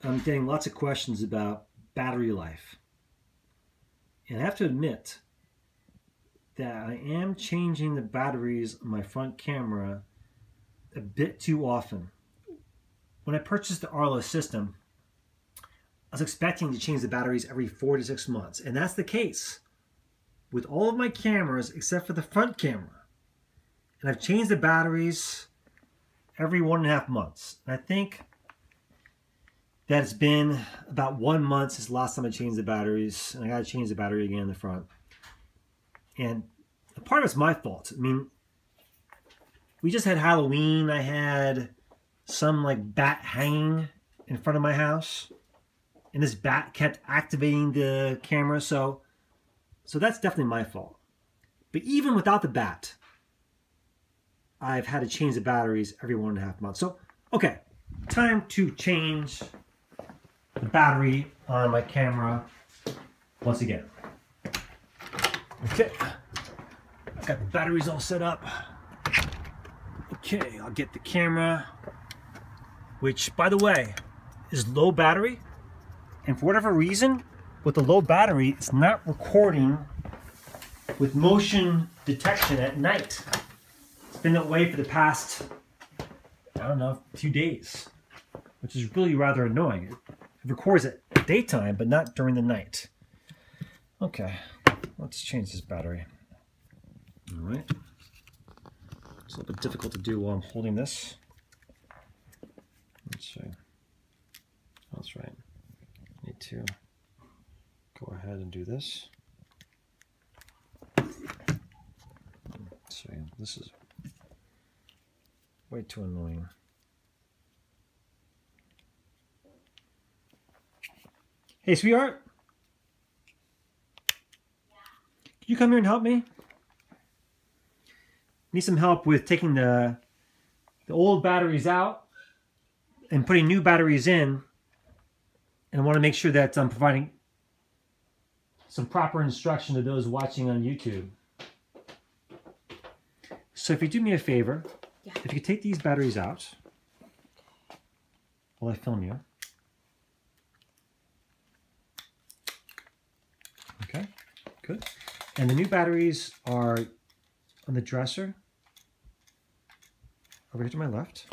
I'm getting lots of questions about battery life. And I have to admit that I am changing the batteries on my front camera a bit too often. When I purchased the Arlo system, I was expecting to change the batteries every 4 to 6 months. And that's the case with all of my cameras except for the front camera. And I've changed the batteries every 1.5 months. And I think that it's been about 1 month since the last time I changed the batteries. And I got to change the battery again in the front. And a part of it's my fault. I mean, we just had Halloween. I had some like bat hanging in front of my house. And this bat kept activating the camera. So that's definitely my fault. But even without the bat, I've had to change the batteries every 1.5 months. So, okay, time to change the battery on my camera once again. Okay, I've got the batteries all set up. Okay, I'll get the camera, which, by the way, is low battery. And for whatever reason, with the low battery, it's not recording with motion detection at night. It's been that way for the past, I don't know, few days, which is really rather annoying. It records at daytime, but not during the night. Okay, let's change this battery. All right. It's a little bit difficult to do while I'm holding this. Let's see. That's right. Need to go ahead and do this. So this is way too annoying. Hey, sweetheart. Can you come here and help me? Need some help with taking the old batteries out and putting new batteries in. And I want to make sure that I'm providing some proper instruction to those watching on YouTube. So if you do me a favor, if you could take these batteries out while I film you. Okay, good. And the new batteries are on the dresser over here to my left.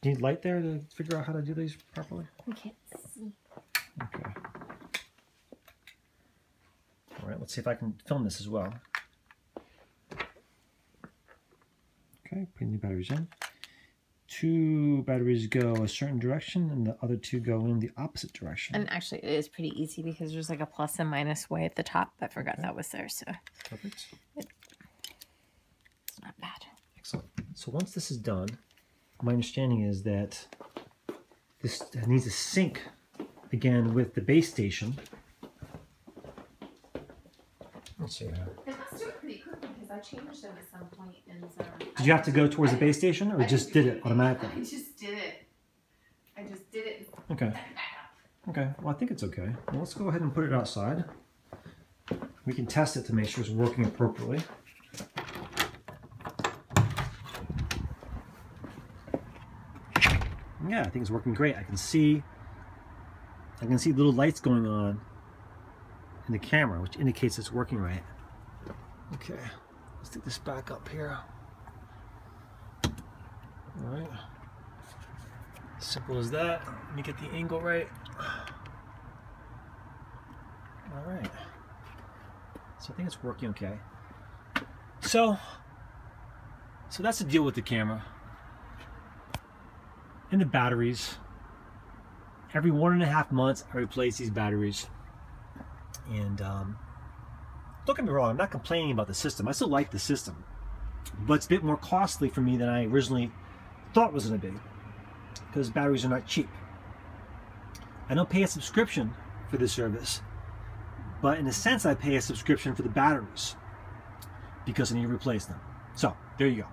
Do you need light there to figure out how to do these properly? I can't see. Okay. All right, let's see if I can film this as well. Okay, putting the batteries in. 2 batteries go a certain direction and the other 2 go in the opposite direction. And actually it is pretty easy because there's like a plus and minus way at the top. I forgot that was there, so. Perfect. It's not bad. Excellent. So once this is done, my understanding is that this needs to sync again with the base station. Let's see. It must do it pretty quickly because I changed them at some point. And did you have to go towards the base station or just did it automatically? I just did it. I just did it. Okay. Okay. Well, I think it's okay. Well, let's go ahead and put it outside. We can test it to make sure it's working appropriately. Yeah, I think it's working great. I can see little lights going on in the camera, which indicates it's working right. Okay, let's take this back up here. All right, simple as that. Let me get the angle right. All right, so I think it's working okay. So that's the deal with the camera. And the batteries. Every 1.5 months I replace these batteries. And don't get me wrong, I'm not complaining about the system. I still like the system. But it's a bit more costly for me than I originally thought it was going to be. Because batteries are not cheap. I don't pay a subscription for this service. But in a sense I pay a subscription for the batteries. Because I need to replace them. So, there you go.